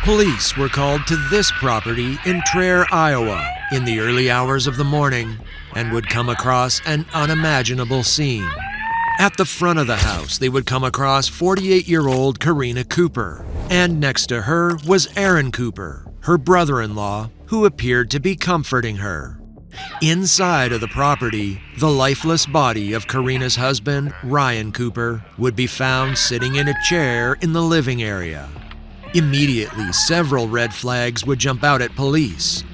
Police were called to this property in Traer, Iowa, in the early hours of the morning and would come across an unimaginable scene. At the front of the house, they would come across 48-year-old Karina Cooper, and next to her was Aaron Cooper, her brother-in-law, who appeared to be comforting her. Inside of the property, the lifeless body of Karina's husband, Ryan Cooper, would be found sitting in a chair in the living area. Immediately, several red flags would jump out at police,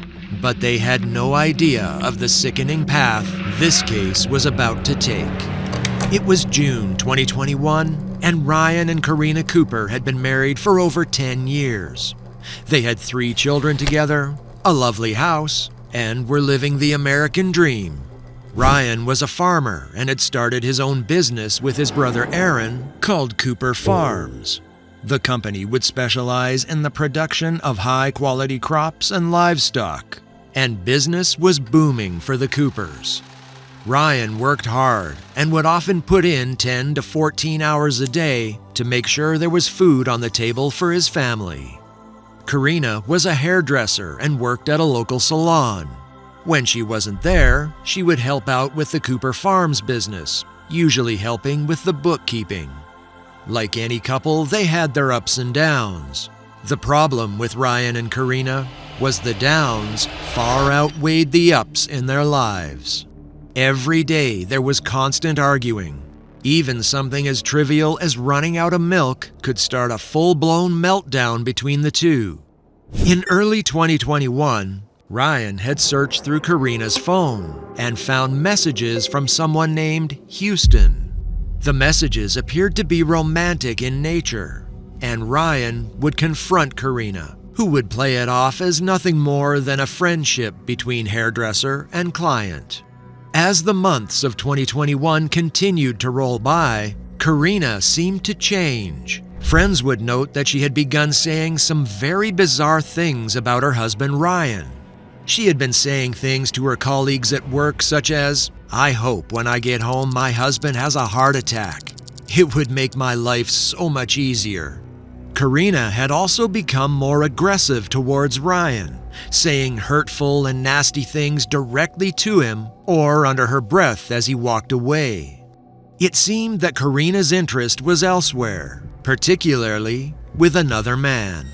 but they had no idea of the sickening path this case was about to take. It was June 2021, and Ryan and Karina Cooper had been married for over 10 years. They had 3 children together, a lovely house, and were living the American dream. Ryan was a farmer and had started his own business with his brother Aaron called Cooper Farms. The company would specialize in the production of high-quality crops and livestock, and business was booming for the Coopers. Ryan worked hard and would often put in 10 to 14 hours a day to make sure there was food on the table for his family. Karina was a hairdresser and worked at a local salon. When she wasn't there, she would help out with the Cooper Farms business, usually helping with the bookkeeping. Like any couple, they had their ups and downs. The problem with Ryan and Karina was the downs far outweighed the ups in their lives. Every day there was constant arguing. Even something as trivial as running out of milk could start a full-blown meltdown between the two. In early 2021, Ryan had searched through Karina's phone and found messages from someone named Houston. The messages appeared to be romantic in nature, and Ryan would confront Karina, who would play it off as nothing more than a friendship between hairdresser and client. As the months of 2021 continued to roll by, Karina seemed to change. Friends would note that she had begun saying some very bizarre things about her husband Ryan. She had been saying things to her colleagues at work such as, "I hope when I get home my husband has a heart attack. It would make my life so much easier." Karina had also become more aggressive towards Ryan, saying hurtful and nasty things directly to him or under her breath as he walked away. It seemed that Karina's interest was elsewhere, particularly with another man.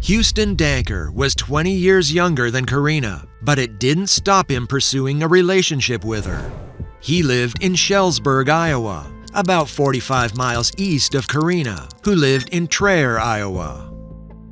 Houston Danker was 20 years younger than Karina, but it didn't stop him pursuing a relationship with her. He lived in Shellsburg, Iowa, about 45 miles east of Karina, who lived in Traer, Iowa.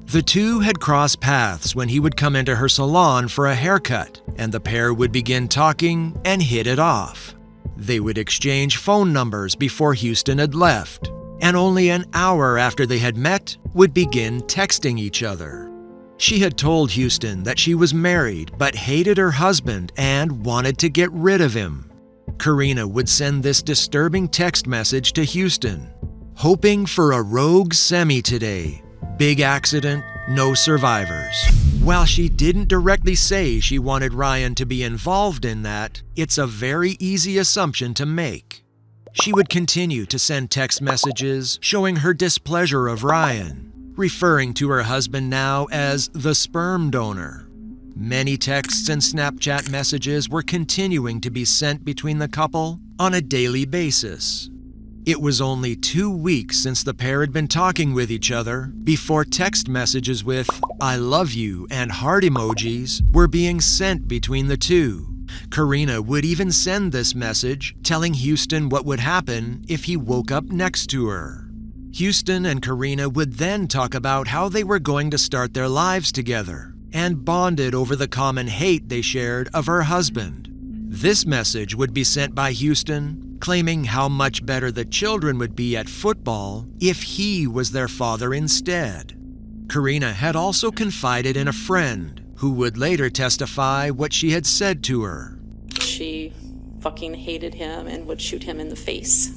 The two had crossed paths when he would come into her salon for a haircut, and the pair would begin talking and hit it off. They would exchange phone numbers before Houston had left, and only an hour after they had met, would begin texting each other. She had told Houston that she was married but hated her husband and wanted to get rid of him. Karina would send this disturbing text message to Houston: "Hoping for a rogue semi today. Big accident, no survivors." While she didn't directly say she wanted Ryan to be involved in that, it's a very easy assumption to make. She would continue to send text messages showing her displeasure of Ryan, referring to her husband now as the sperm donor. Many texts and Snapchat messages were continuing to be sent between the couple on a daily basis. It was only 2 weeks since the pair had been talking with each other before text messages with "I love you" and heart emojis were being sent between the two. Karina would even send this message telling Houston what would happen if he woke up next to her. Houston and Karina would then talk about how they were going to start their lives together and bonded over the common hate they shared of her husband. This message would be sent by Houston, claiming how much better the children would be at football if he was their father instead. Karina had also confided in a friend who would later testify what she had said to her. She fucking hated him and would shoot him in the face.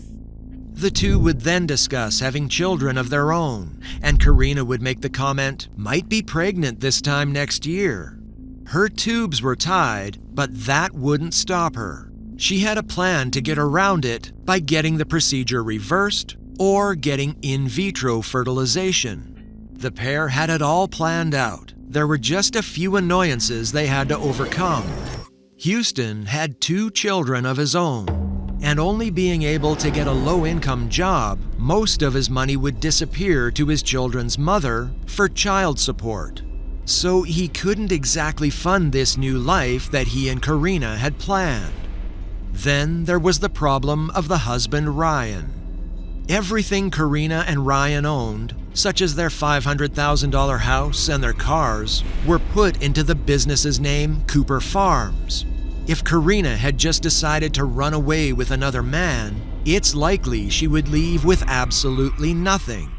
The two would then discuss having children of their own, and Karina would make the comment, "Might be pregnant this time next year." Her tubes were tied, but that wouldn't stop her. She had a plan to get around it by getting the procedure reversed or getting in vitro fertilization. The pair had it all planned out. There were just a few annoyances they had to overcome. Houston had 2 children of his own, and only being able to get a low-income job, most of his money would disappear to his children's mother for child support. So he couldn't exactly fund this new life that he and Karina had planned. Then there was the problem of the husband Ryan. Everything Karina and Ryan owned, such as their $500,000 house and their cars, were put into the business's name, Cooper Farms. If Karina had just decided to run away with another man, it's likely she would leave with absolutely nothing.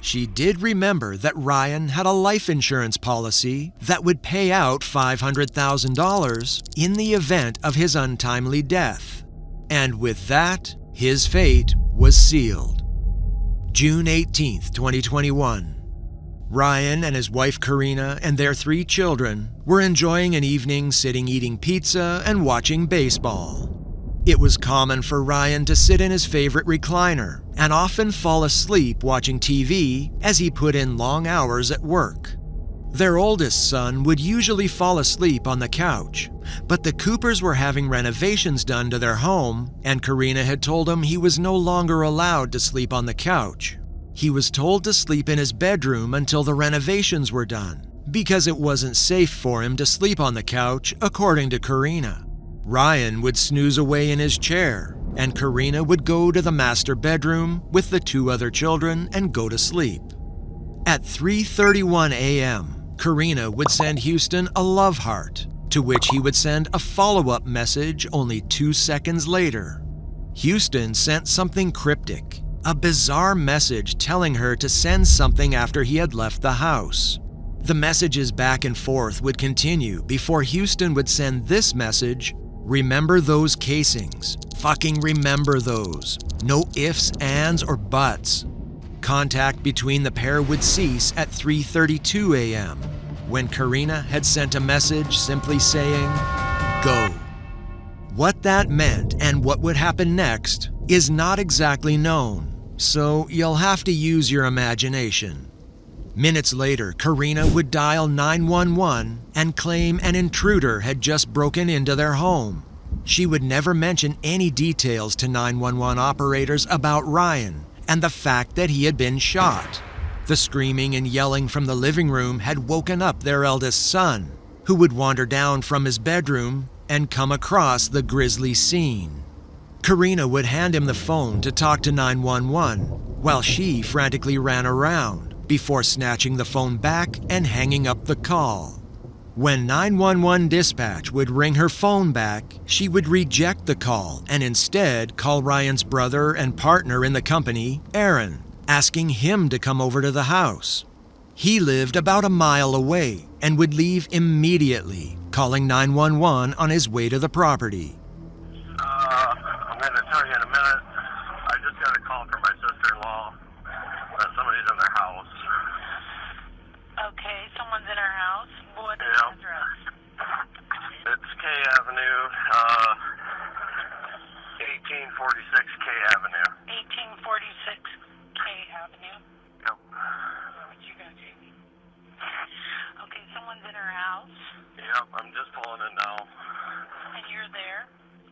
She did remember that Ryan had a life insurance policy that would pay out $500,000 in the event of his untimely death. And with that, his fate was sealed. June 18th, 2021. Ryan and his wife Karina and their 3 children were enjoying an evening sitting eating pizza and watching baseball. It was common for Ryan to sit in his favorite recliner and often fall asleep watching TV as he put in long hours at work. Their oldest son would usually fall asleep on the couch, but the Coopers were having renovations done to their home, and Karina had told him he was no longer allowed to sleep on the couch. He was told to sleep in his bedroom until the renovations were done, because it wasn't safe for him to sleep on the couch, according to Karina. Ryan would snooze away in his chair, and Karina would go to the master bedroom with the 2 other children and go to sleep. At 3:31 a.m., Karina would send Houston a love heart, to which he would send a follow-up message only 2 seconds later. Houston sent something cryptic, a bizarre message telling her to send something after he had left the house. The messages back and forth would continue before Houston would send this message: "Remember those casings. Fucking remember those. No ifs, ands, or buts." Contact between the pair would cease at 3:32 a.m., when Karina had sent a message simply saying, "Go." What that meant and what would happen next is not exactly known, so you'll have to use your imagination. Minutes later, Karina would dial 911 and claim an intruder had just broken into their home. She would never mention any details to 911 operators about Ryan and the fact that he had been shot. The screaming and yelling from the living room had woken up their eldest son, who would wander down from his bedroom and come across the grisly scene. Karina would hand him the phone to talk to 911, while she frantically ran around before snatching the phone back and hanging up the call. When 911 dispatch would ring her phone back, she would reject the call and instead call Ryan's brother and partner in the company, Aaron, asking him to come over to the house. He lived about a mile away and would leave immediately, calling 911 on his way to the property. I'm going to tell you in a minute. I just got a call from my sister-in-law that somebody's in their house. Okay, someone's in our house. What's the Yeah. address? It's K Avenue, 1846 K Avenue. 1846 K Avenue. Yep. What you got, Jamie? Okay, someone's in our house, Yep, I'm just pulling in now. and you're there.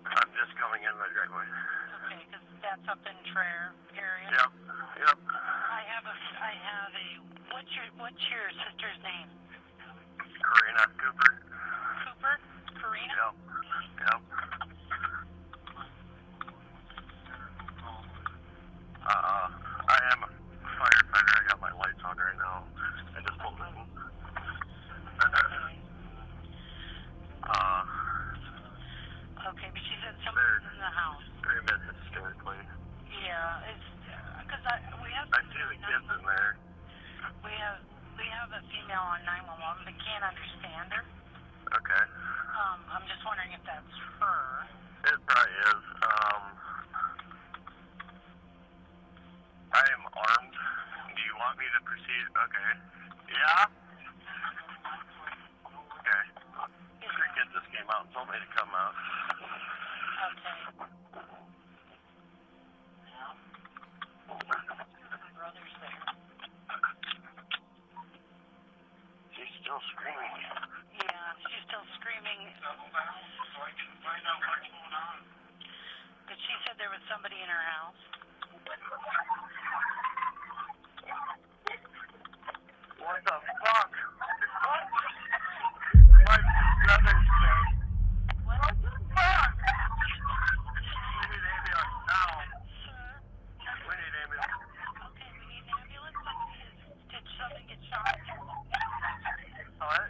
I'm just coming in my driveway. Okay, because that's up in Traer area. Yep, yep. I have a. What's your sister's name? Karina Cooper. Cooper? Karina? Yep, yep. I am a firefighter. I got my lights on right now. I just pulled in. Okay, but she said someone's in the house. Very bit hysterically. Yeah, it's because we have. I see the kids in there. We have a female on 911 but can't understand her. Okay. I'm just wondering if that's her. It probably is. I am armed. Do you want me to proceed? Okay. Yeah? Okay. 3 kids just came out and told me to come out. Okay. Brother's there. still screaming. Yeah, she's still screaming. Double down so I can find out what's going on. But she said there was somebody in her house. What the fuck? What? My brother's dead. What the fuck? We need ambulance now. Sir? We need ambulance. Okay, we need an ambulance. Did somebody get shot? What?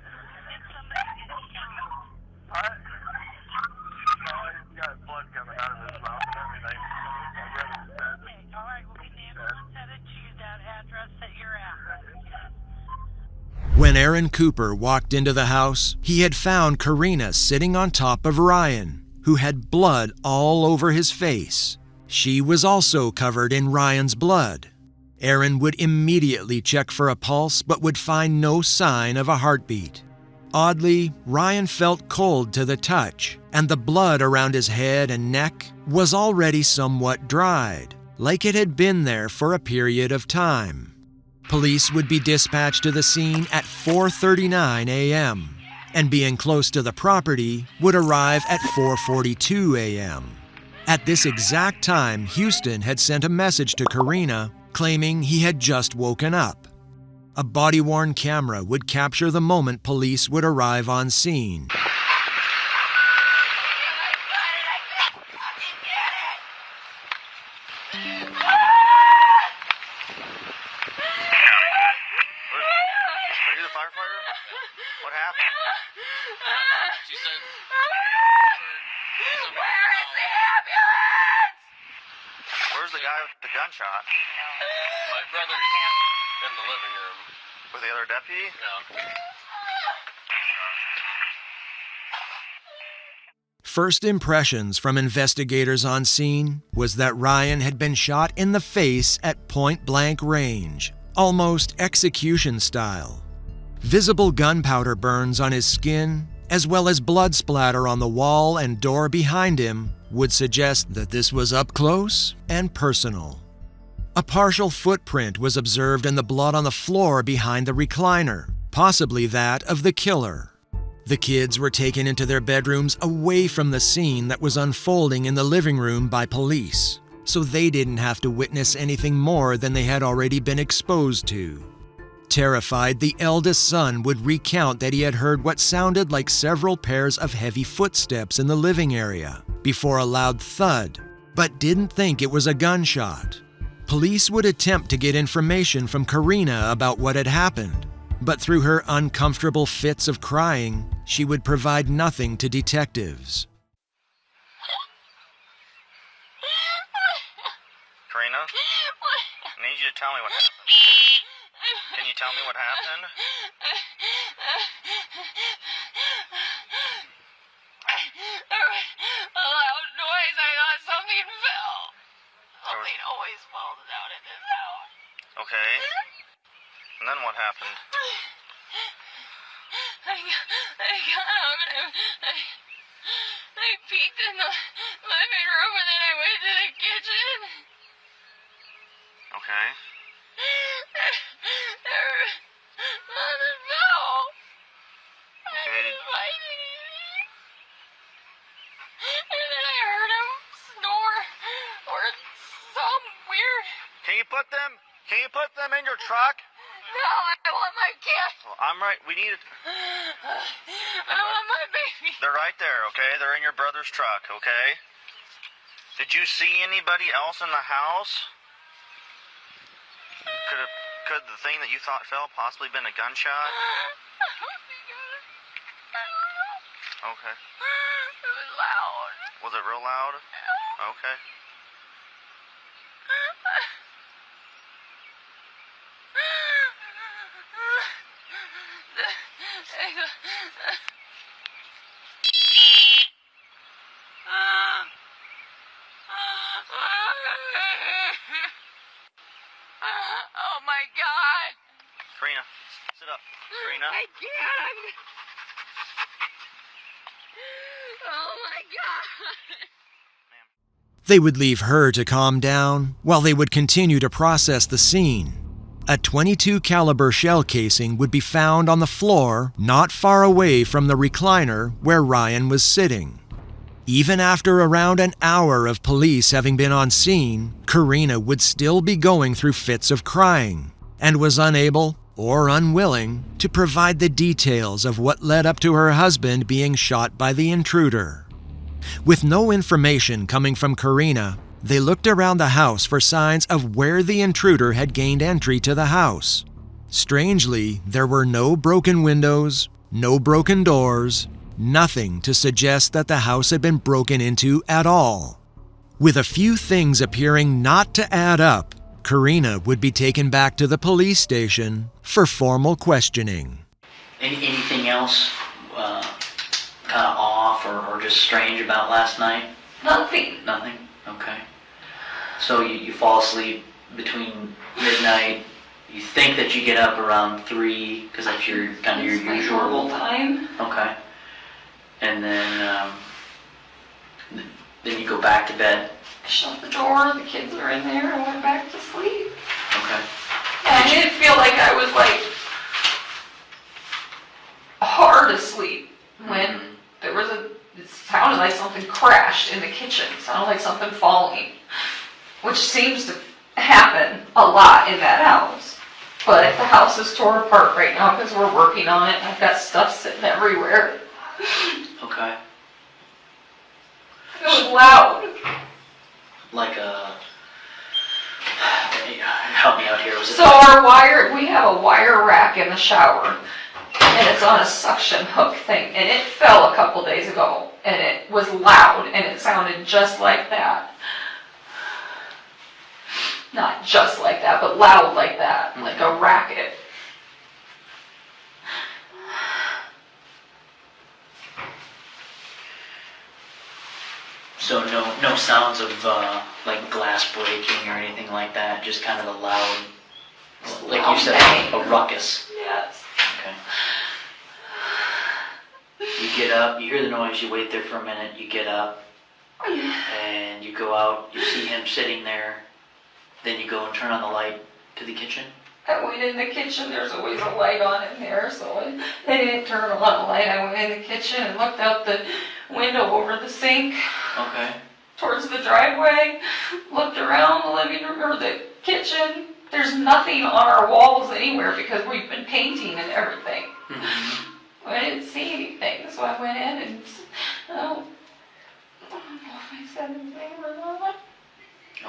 Did somebody get shot? What? No, he's got blood coming out of his mouth and everything. My brother's dead. Okay, all right, we'll get an ambulance headed to that address that you're at. When Aaron Cooper walked into the house, he had found Karina sitting on top of Ryan, who had blood all over his face. She was also covered in Ryan's blood. Aaron would immediately check for a pulse but would find no sign of a heartbeat. Oddly, Ryan felt cold to the touch, and the blood around his head and neck was already somewhat dried, like it had been there for a period of time. Police would be dispatched to the scene at 4:39 a.m., and being close to the property would arrive at 4:42 a.m. At this exact time, Houston had sent a message to Karina claiming he had just woken up. A body-worn camera would capture the moment police would arrive on scene. Are you the firefighter? What happened? She said, Where is the ambulance? Where's the guy with the gunshot? my brother's in the living room. With the other deputy? Yeah. First impressions from investigators on scene was that Ryan had been shot in the face at point-blank range, almost execution style. Visible gunpowder burns on his skin, as well as blood splatter on the wall and door behind him, would suggest that this was up close and personal. A partial footprint was observed in the blood on the floor behind the recliner, possibly that of the killer. The kids were taken into their bedrooms away from the scene that was unfolding in the living room by police, so they didn't have to witness anything more than they had already been exposed to. Terrified, the eldest son would recount that he had heard what sounded like several pairs of heavy footsteps in the living area before a loud thud, but didn't think it was a gunshot. Police would attempt to get information from Karina about what had happened, but through her uncomfortable fits of crying, she would provide nothing to detectives. Karina? I need you to tell me what happened. Can you tell me what happened? There was a loud noise. I thought something fell. Something always falls down in this house. Okay. And then what happened? I got up and I peeked in the living room and then I went to the kitchen. Okay. Nothing fell. I Okay. didn't find anything. And then I heard him snore or some weird. Can you put them in your truck? No, I want my kid. Well, I'm right. We need it. I want my baby. They're right there, okay? They're in your brother's truck, okay? Did you see anybody else in the house? Could the thing that you thought fell possibly been a gunshot? I don't know. Okay. It was loud. Was it real loud? Okay. Oh my God. Karina, sit up. Karina. I can't. Oh my God. They would leave her to calm down while they would continue to process the scene. A .22 caliber shell casing would be found on the floor not far away from the recliner where Ryan was sitting. Even after around an hour of police having been on scene, Karina would still be going through fits of crying and was unable or unwilling to provide the details of what led up to her husband being shot by the intruder. With no information coming from Karina, they looked around the house for signs of where the intruder had gained entry to the house. Strangely, there were no broken windows, no broken doors, nothing to suggest that the house had been broken into at all. With a few things appearing not to add up, Karina would be taken back to the police station for formal questioning. Anything else kind of off or just strange about last night? Nothing. Nothing? Okay. So you fall asleep between midnight. You think that you get up around 3 because that's your kind of your My usual normal time. Okay. And then you go back to bed. Shut the door, the kids are in there, I went back to sleep. Okay. Yeah, I didn't feel like I was like hard asleep when there was it sounded like something crashed in the kitchen. It sounded like something falling, which seems to happen a lot in that house. But the house is torn apart right now because we're working on it. I've got stuff sitting everywhere. Okay. It was loud. Like help me out here. Was it So we have a wire rack in the shower, and it's on a suction hook thing, and it fell a couple days ago, and it was loud, and it sounded just like that. Not just like that, but loud like that, like a racket. So no sounds of like glass breaking or anything like that, just kind of a loud, like you said, a ruckus. Yes. Okay. You get up, you hear the noise, you wait there for a minute, you get up, and you go out, you see him sitting there, then you go and turn on the light to the kitchen. I went in the kitchen, there's always a light on in there, so they didn't turn on the light. I went in the kitchen and looked out the window over the sink. Okay. Towards the driveway, looked around the living room or the kitchen. There's nothing on our walls anywhere because we've been painting and everything. Mm-hmm. I didn't see anything, so I went in and I don't know if I said anything or not.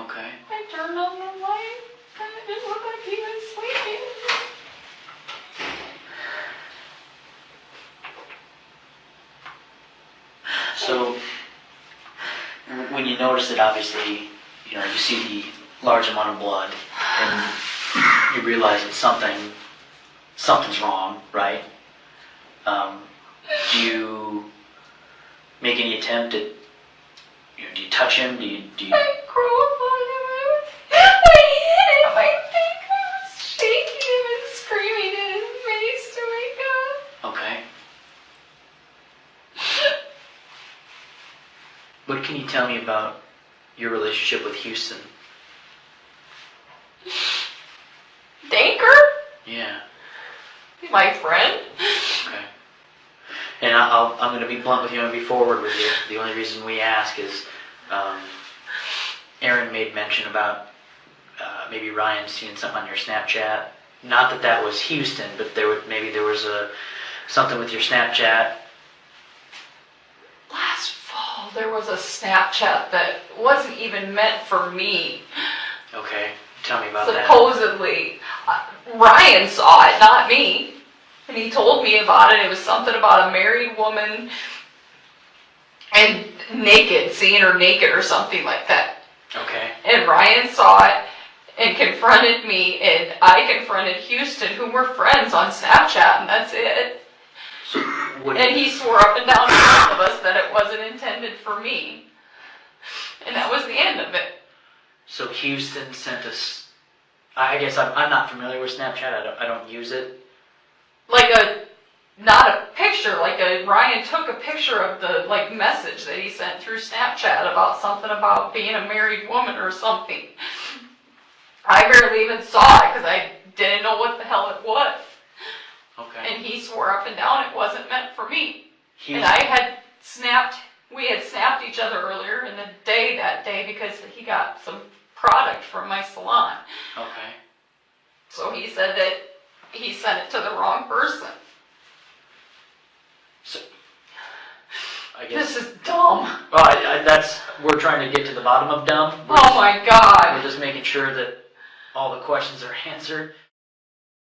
Okay. I turned on the light and it didn't look like he was sleeping. So when you notice it, obviously, you see the large amount of blood, and you realize that something's wrong, right? Do you make any attempt at, do you touch him? Do you? I crawled on him. I hit him. I think I was shaking him and screaming in his face to wake up. Okay. What can you tell me about your relationship with Houston? Danker? Yeah. My friend? Okay. And I'm going to be blunt with you and be forward with you. The only reason we ask is Aaron made mention about maybe Ryan seeing something on your Snapchat. Not that was Houston, but maybe there was something with your Snapchat. Last fall, there was a Snapchat that wasn't even meant for me. Okay. Tell me about that. Supposedly. Ryan saw it, not me. And he told me about it. It was something about a married woman and naked, seeing her naked or something like that. Okay. And Ryan saw it and confronted me, and I confronted Houston, who were friends on Snapchat, and that's it. So And he swore up and down to both of us that it wasn't intended for me. And that was the end of it. So Houston sent us. I guess I'm not familiar with Snapchat. I don't use it. Not a picture, Ryan took a picture of the message that he sent through Snapchat about something about being a married woman or something. I barely even saw it because I didn't know what the hell it was. Okay. And he swore up and down it wasn't meant for me. He And was- we had snapped each other earlier in the day that day because he got some product from my salon. Okay. So he said that he sent it to the wrong person. So, I guess. This is dumb. Well, we're trying to get to the bottom of dumb. Oh my God. We're just making sure that all the questions are answered.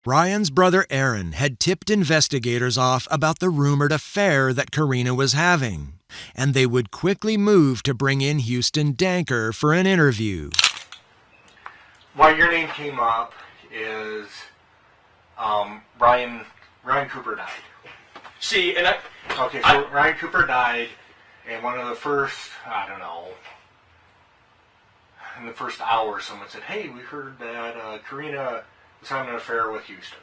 Ryan's brother Aaron had tipped investigators off about the rumored affair that Karina was having, and they would quickly move to bring in Houston Danker for an interview. Why your name came up is Ryan Cooper died. See, and Okay, so Ryan Cooper died, and one of the first, I don't know, in the first hour, someone said, "Hey, we heard that Karina was having an affair with Houston."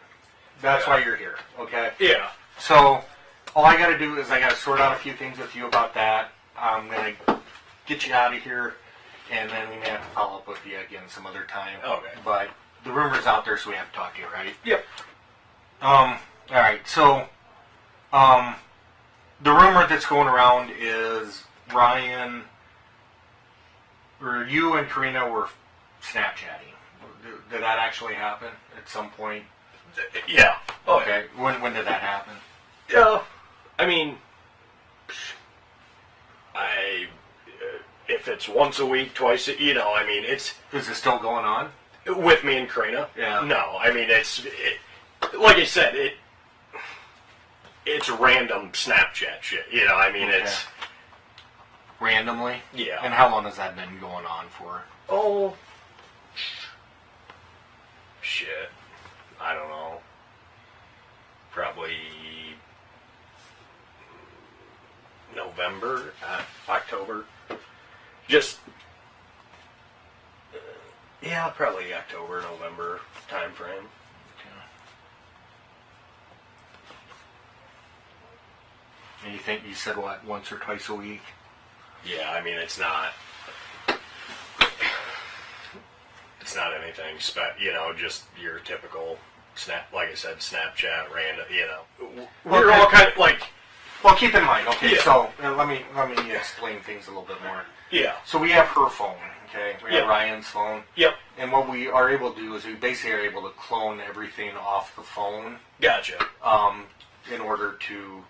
That's why you're here, okay? yeah. So, all I got to do is I got to sort out a few things with you about that. I'm going to get you out of here, and then we may have to follow up with you again some other time. Okay. But the rumor's out there, so we have to talk to you, right? Yep. All right, so, the rumor that's going around is Ryan, or you and Karina were Snapchatting. Did that actually happen at some point? Yeah. Oh, Okay, when did that happen? yeah. I mean, if it's once a week, twice, I mean, it's Is it still going on? with me and Karina. Yeah. No, I mean, like I said, it's random Snapchat shit. I mean, Okay. it's Randomly? yeah. And how long has that been going on for? Oh, shit. I don't know. Probably November, October. Just, yeah, probably October, November time frame. And you think you said what, once or twice a week? Yeah, I mean, it's not anything just your typical like I said, Snapchat, random, We're all kind of like, Well, keep in mind, okay, Yeah. so let me explain things a little bit more. yeah, So we have her phone, okay? We have Yeah. Ryan's phone. yep, And what we are able to do is we basically are able to clone everything off the phone gotcha. in order to...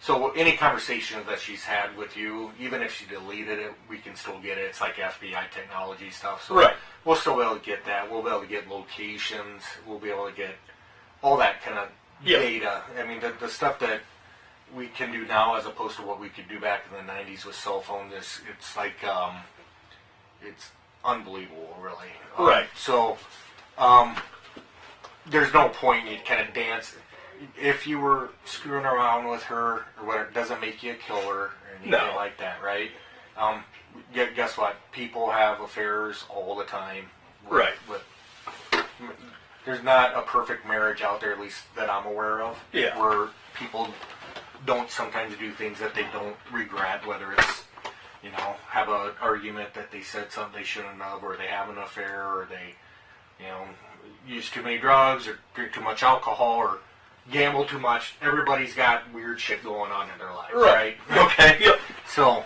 So any conversations that she's had with you, even if she deleted it, we can still get it. It's like FBI technology stuff. So Right. we'll still be able to get that. We'll be able to get locations. We'll be able to get all that kind of Yeah. data. I mean, the stuff that we can do now as opposed to what we could do back in the 90s with cell phones, it's like, it's unbelievable, really. Right. So, there's no point in kind of dance. If you were screwing around with her, or whatever, it doesn't make you a killer or anything No. like that, right? Guess what? People have affairs all the time. Right. There's not a perfect marriage out there, at least that I'm aware of, Yeah. where people don't sometimes do things that they don't regret, whether it's, have an argument that they said something they shouldn't have, or they have an affair, or they, use too many drugs, or drink too much alcohol, or gamble too much. Everybody's got weird shit going on in their life, right? Okay? Yep. So,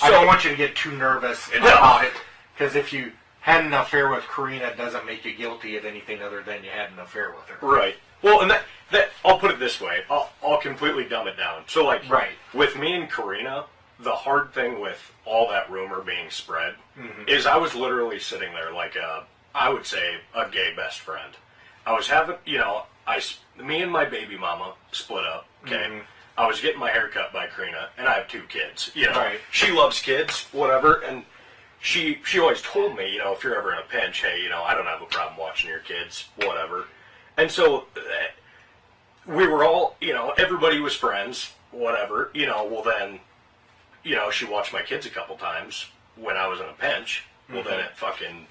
I don't want you to get too nervous about it, because if you had an affair with Karina, it doesn't make you guilty of anything other than you had an affair with her. Right. Well, and that I'll put it this way. I'll completely dumb it down. So, like, Right. with me and Karina, the hard thing with all that rumor being spread is I was literally sitting there like I would say a gay best friend. I was having, me and my baby mama split up. Okay. I was getting my hair cut by Karina, and I have 2 kids. Right. She loves kids, whatever, and she always told me, if you're ever in a pinch, hey, I don't have a problem watching your kids, whatever. And so we were all, everybody was friends, whatever. Well then, she watched my kids a couple times when I was in a pinch. Well then it fucking,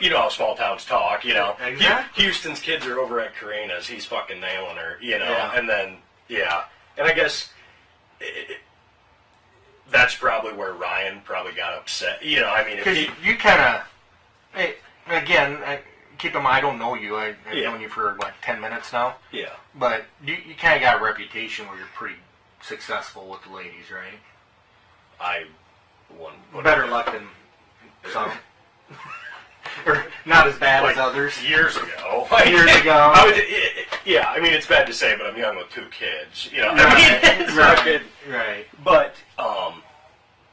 how small towns talk, Exactly. Houston's kids are over at Karina's, he's fucking nailing her, Yeah. and then, and I guess that's probably where Ryan probably got upset. If Because you kind of, again, keep in mind, I don't know you. I've Yeah. known you for, 10 minutes now? Yeah. But you kind of got a reputation where you're pretty successful with the ladies, right? I won. Better luck than some. Or not as bad as others. Years ago. Years ago. Yeah, I mean, it's bad to say, but I'm young with 2 kids. You know, I Right, mean, it's not good. Right. But,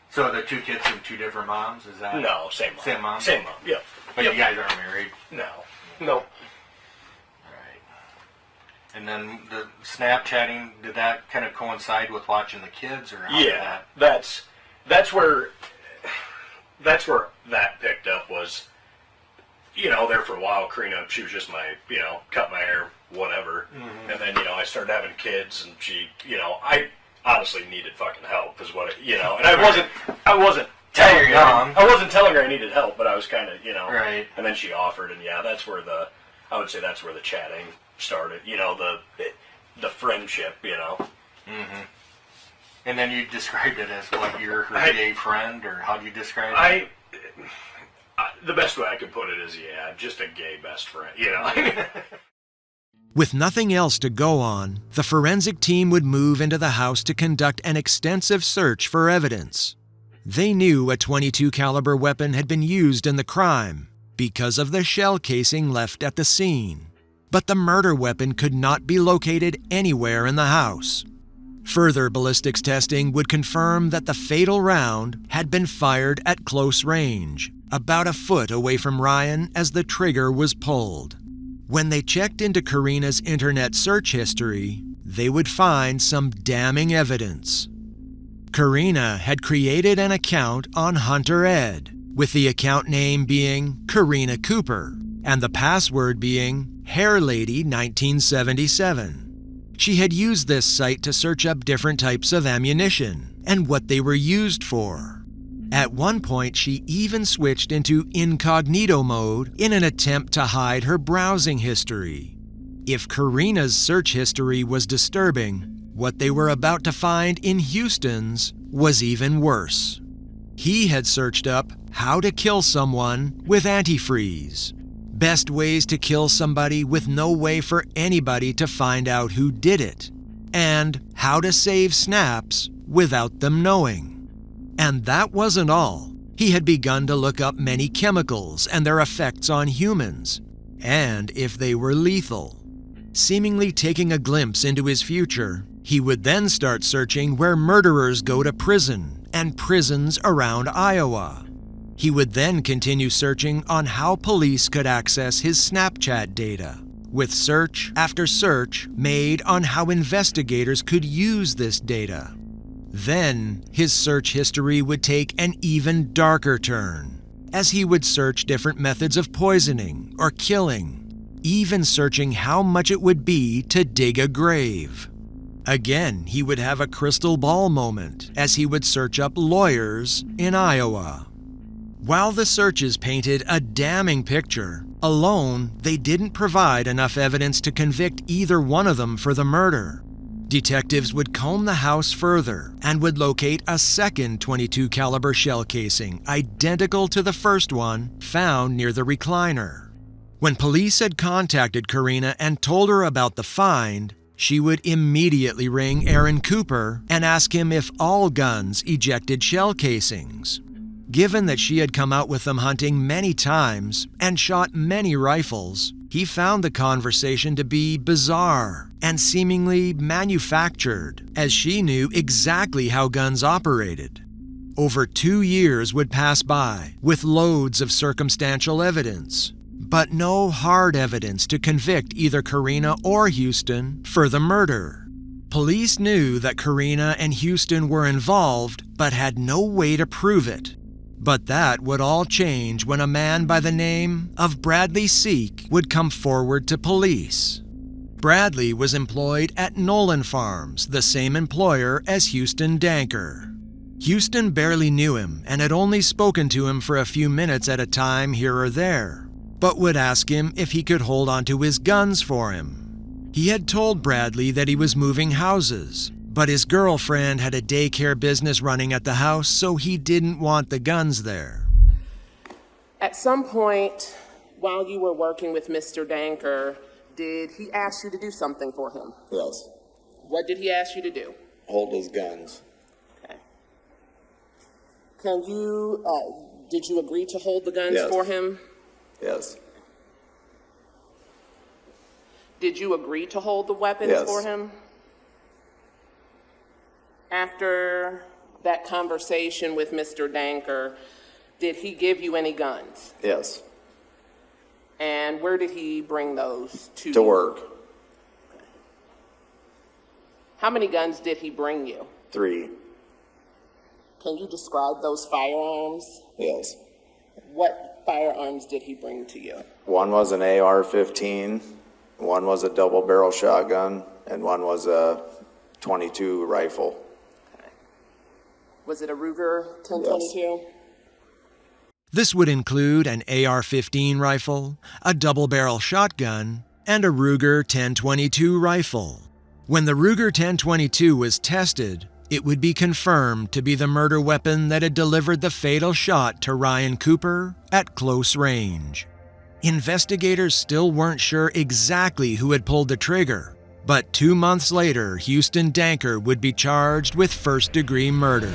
So the 2 kids from 2 different moms, is that? no, same mom. Same mom? Same mom, yeah. But Yep. you guys aren't married? No. Nope. Right. And then the Snapchatting, did that kind of coincide with watching the kids, or how did Yeah, that? that's where that picked up was, there for a while, Karina, she was just my, cut my hair, whatever. Mm-hmm. And then, I started having kids, and she, I honestly needed fucking help, is what, and I wasn't telling her, I wasn't telling her I needed help, but I was kind of, Right. And then she offered, and that's where I would say that's where the chatting started, the friendship, Mm-hmm. And then you described it as you're her gay friend, or how do you describe it? The best way I could put it is, just a gay best friend, With nothing else to go on, the forensic team would move into the house to conduct an extensive search for evidence. They knew a .22 caliber weapon had been used in the crime because of the shell casing left at the scene. But the murder weapon could not be located anywhere in the house. Further ballistics testing would confirm that the fatal round had been fired at close range, about a foot away from Ryan as the trigger was pulled. When they checked into Karina's internet search history, they would find some damning evidence. Karina had created an account on Hunter Ed, with the account name being Karina Cooper, and the password being HairLady1977. She had used this site to search up different types of ammunition and what they were used for. At one point, she even switched into incognito mode in an attempt to hide her browsing history. If Karina's search history was disturbing, what they were about to find in Houston's was even worse. He had searched up how to kill someone with antifreeze, best ways to kill somebody with no way for anybody to find out who did it, and how to save snaps without them knowing. And that wasn't all. He had begun to look up many chemicals and their effects on humans, and if they were lethal. Seemingly taking a glimpse into his future, he would then start searching where murderers go to prison and prisons around Iowa. He would then continue searching on how police could access his Snapchat data, with search after search made on how investigators could use this data. Then, his search history would take an even darker turn, as he would search different methods of poisoning or killing, even searching how much it would be to dig a grave. Again, he would have a crystal ball moment as he would search up lawyers in Iowa. While the searches painted a damning picture, alone they didn't provide enough evidence to convict either one of them for the murder. Detectives would comb the house further and would locate a second .22 caliber shell casing identical to the first one found near the recliner. When police had contacted Karina and told her about the find, she would immediately ring Aaron Cooper and ask him if all guns ejected shell casings. Given that she had come out with them hunting many times and shot many rifles, he found the conversation to be bizarre and seemingly manufactured, as she knew exactly how guns operated. Over 2 years would pass by with loads of circumstantial evidence, but no hard evidence to convict either Karina or Houston for the murder. Police knew that Karina and Houston were involved, but had no way to prove it. But that would all change when a man by the name of Bradley Seek would come forward to police. Bradley was employed at Nolan Farms, the same employer as Houston Danker. Houston barely knew him and had only spoken to him for a few minutes at a time here or there, but would ask him if he could hold onto his guns for him. He had told Bradley that he was moving houses, but his girlfriend had a daycare business running at the house, so he didn't want the guns there. At some point, while you were working with Mr. Danker, did he ask you to do something for him? Yes. What did he ask you to do? Hold his guns. Okay. Did you agree to hold the guns Yes. for him? Yes. Did you agree to hold the weapons Yes. for him? After that conversation with Mr. Danker, did he give you any guns? Yes. And where did he bring those to? To work. How many guns did he bring you? 3. Can you describe those firearms? Yes. What firearms did he bring to you? One was an AR-15, one was a double barrel shotgun, and one was a .22 rifle. Was it a Ruger 1022? This would include an AR-15 rifle, a double-barrel shotgun, and a Ruger 1022 rifle. When the Ruger 1022 was tested, it would be confirmed to be the murder weapon that had delivered the fatal shot to Ryan Cooper at close range. Investigators still weren't sure exactly who had pulled the trigger, but 2 months later, Houston Danker would be charged with first-degree murder.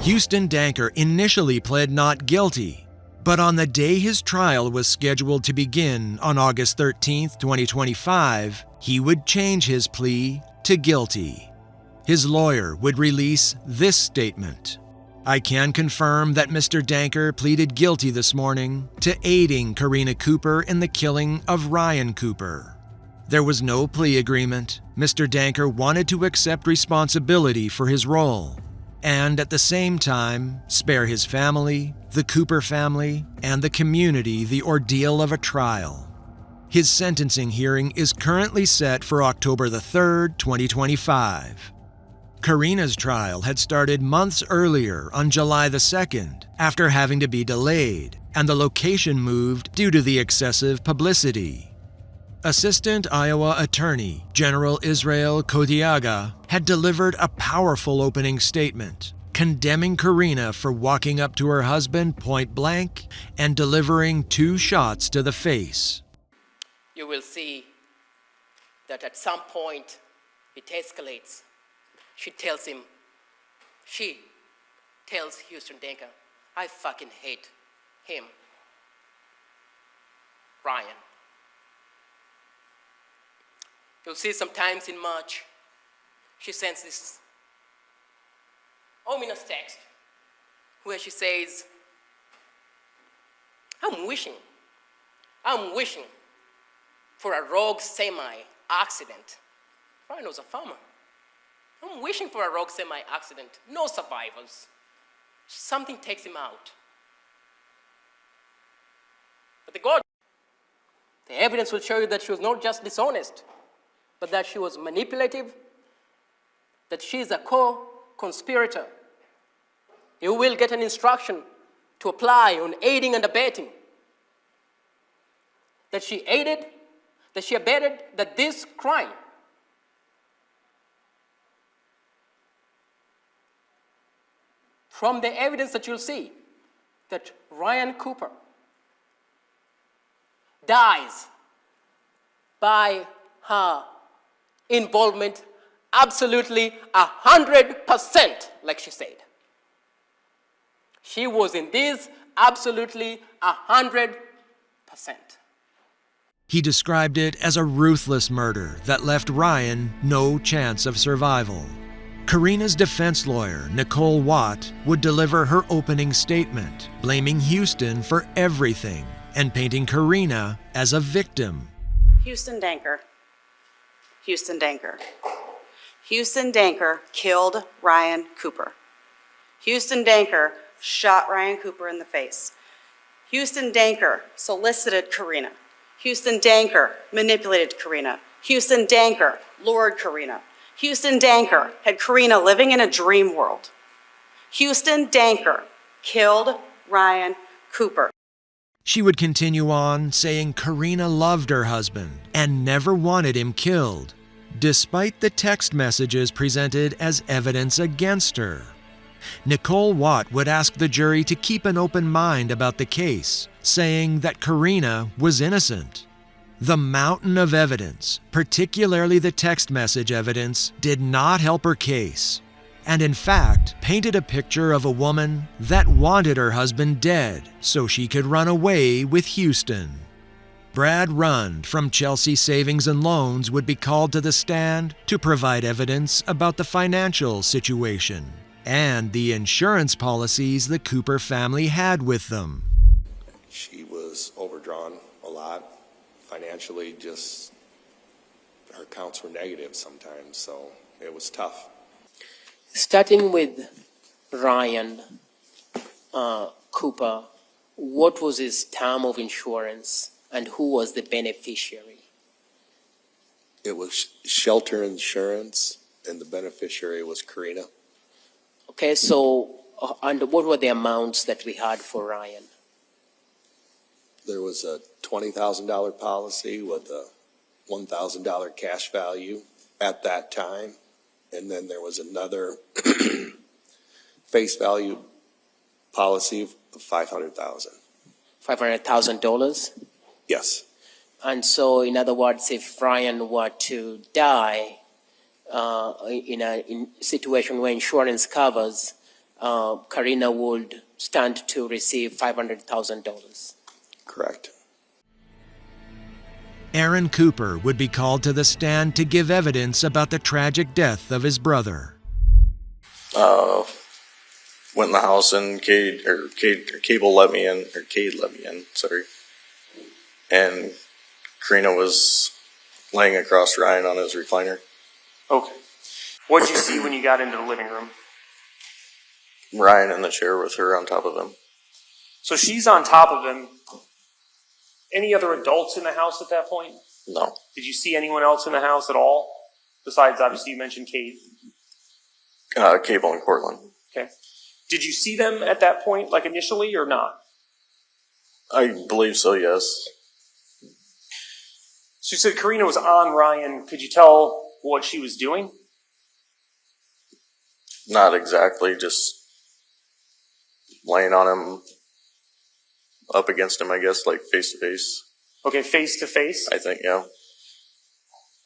Houston Danker initially pled not guilty, but on the day his trial was scheduled to begin on August 13, 2025, he would change his plea to guilty. His lawyer would release this statement: "I can confirm that Mr. Danker pleaded guilty this morning to aiding Karina Cooper in the killing of Ryan Cooper. There was no plea agreement. Mr. Danker wanted to accept responsibility for his role, and at the same time, spare his family, the Cooper family, and the community the ordeal of a trial." His sentencing hearing is currently set for October the 3rd, 2025. Karina's trial had started months earlier on July the 2nd, after having to be delayed, and the location moved due to the excessive publicity. Assistant Iowa Attorney General Israel Kodiaga had delivered a powerful opening statement, condemning Karina for walking up to her husband point blank and delivering 2 shots to the face. You will see that at some point it escalates. She tells Houston Danker, "I fucking hate him, Ryan." You'll see sometimes in March, she sends this ominous text where she says, I'm wishing for a rogue semi-accident. Ryan was a farmer. I'm wishing for a rogue semi-accident. No survivors. Something takes him out. But the evidence will show you that she was not just dishonest, but that she was manipulative, that she is a co-conspirator. You will get an instruction to apply on aiding and abetting. That she abetted that this crime from the evidence that you'll see that Ryan Cooper dies by her involvement absolutely 100%, like she said. She was in this absolutely 100%. He described it as a ruthless murder that left Ryan no chance of survival. Karina's defense lawyer, Nicole Watt, would deliver her opening statement, blaming Houston for everything and painting Karina as a victim. Houston Danker. Houston Danker killed Ryan Cooper. Houston Danker shot Ryan Cooper in the face. Houston Danker solicited Karina. Houston Danker manipulated Karina. Houston Danker lured Karina. Houston Danker had Karina living in a dream world. Houston Danker killed Ryan Cooper. She would continue on, saying Karina loved her husband and never wanted him killed, despite the text messages presented as evidence against her. Nicole Watt would ask the jury to keep an open mind about the case, saying that Karina was innocent. The mountain of evidence, particularly the text message evidence, did not help her case, and in fact painted a picture of a woman that wanted her husband dead so she could run away with Houston. Brad Rund from Chelsea Savings and Loans would be called to the stand to provide evidence about the financial situation and the insurance policies the Cooper family had with them. She was overdrawn a lot financially, just her accounts were negative sometimes, so it was tough. Starting with Ryan Cooper, what was his term of insurance and who was the beneficiary? It was shelter insurance, and the beneficiary was Karina. Okay, so, and what were the amounts that we had for Ryan? There was a $20,000 policy with a $1,000 cash value at that time, and then there was another face value policy of $500,000. $500,000? Yes. And so, in other words, if Ryan were to die in a situation where insurance covers, Karina would stand to receive $500,000. Correct. Aaron Cooper would be called to the stand to give evidence about the tragic death of his brother. Went in the house and Cade let me in, sorry. And Karina was laying across Ryan on his recliner. Okay. What did you see when you got into the living room? Ryan in the chair with her on top of him. So she's on top of him. Any other adults in the house at that point? No. Did you see anyone else in the house at all? Besides, obviously, you mentioned Cade. Cable and Cortland. Okay. Did you see them at that point, like initially, or not? I believe so, yes. So you said Karina was on Ryan. Could you tell what she was doing? Not exactly, just laying on him, up against him, I guess, like face to face. Okay, face to face? I think, yeah.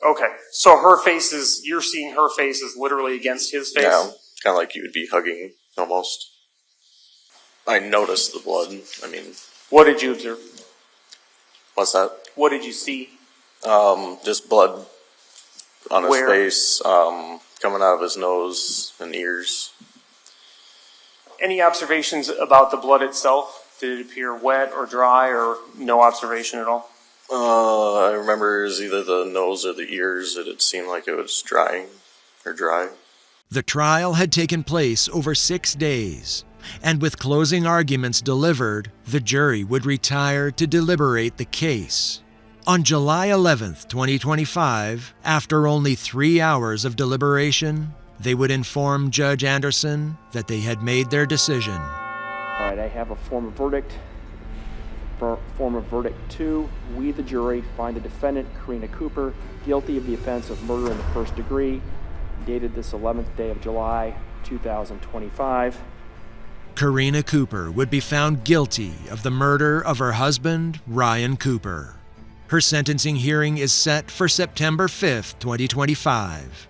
Okay, so her face is, you're seeing her face is literally against his face? Yeah, kind of like you would be hugging, almost. I noticed the blood, I mean. What did you observe? What's that? What did you see? Just blood on his Where? face, coming out of his nose and ears. Any observations about the blood itself? Did it appear wet or dry, or no observation at all? I remember it was either the nose or the ears. It seemed like it was dry. The trial had taken place over 6 days, and with closing arguments delivered, the jury would retire to deliberate the case. On July 11th, 2025, after only 3 hours of deliberation, they would inform Judge Anderson that they had made their decision. All right, I have a form of verdict. Form of verdict 2. We, the jury, find the defendant, Karina Cooper, guilty of the offense of murder in the first degree, dated this 11th day of July, 2025. Karina Cooper would be found guilty of the murder of her husband, Ryan Cooper. Her sentencing hearing is set for September 5th, 2025.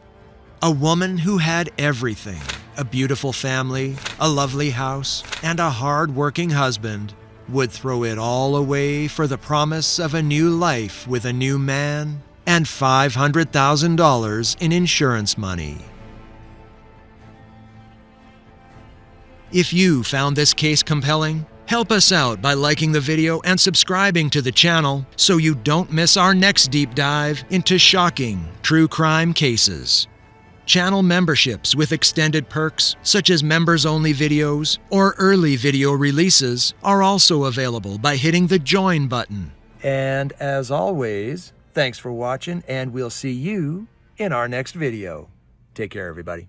A woman who had everything, a beautiful family, a lovely house, and a hard-working husband, would throw it all away for the promise of a new life with a new man and $500,000 in insurance money. If you found this case compelling, help us out by liking the video and subscribing to the channel so you don't miss our next deep dive into shocking true crime cases. Channel memberships with extended perks, such as members-only videos or early video releases, are also available by hitting the join button. And as always, thanks for watching, and we'll see you in our next video. Take care, everybody.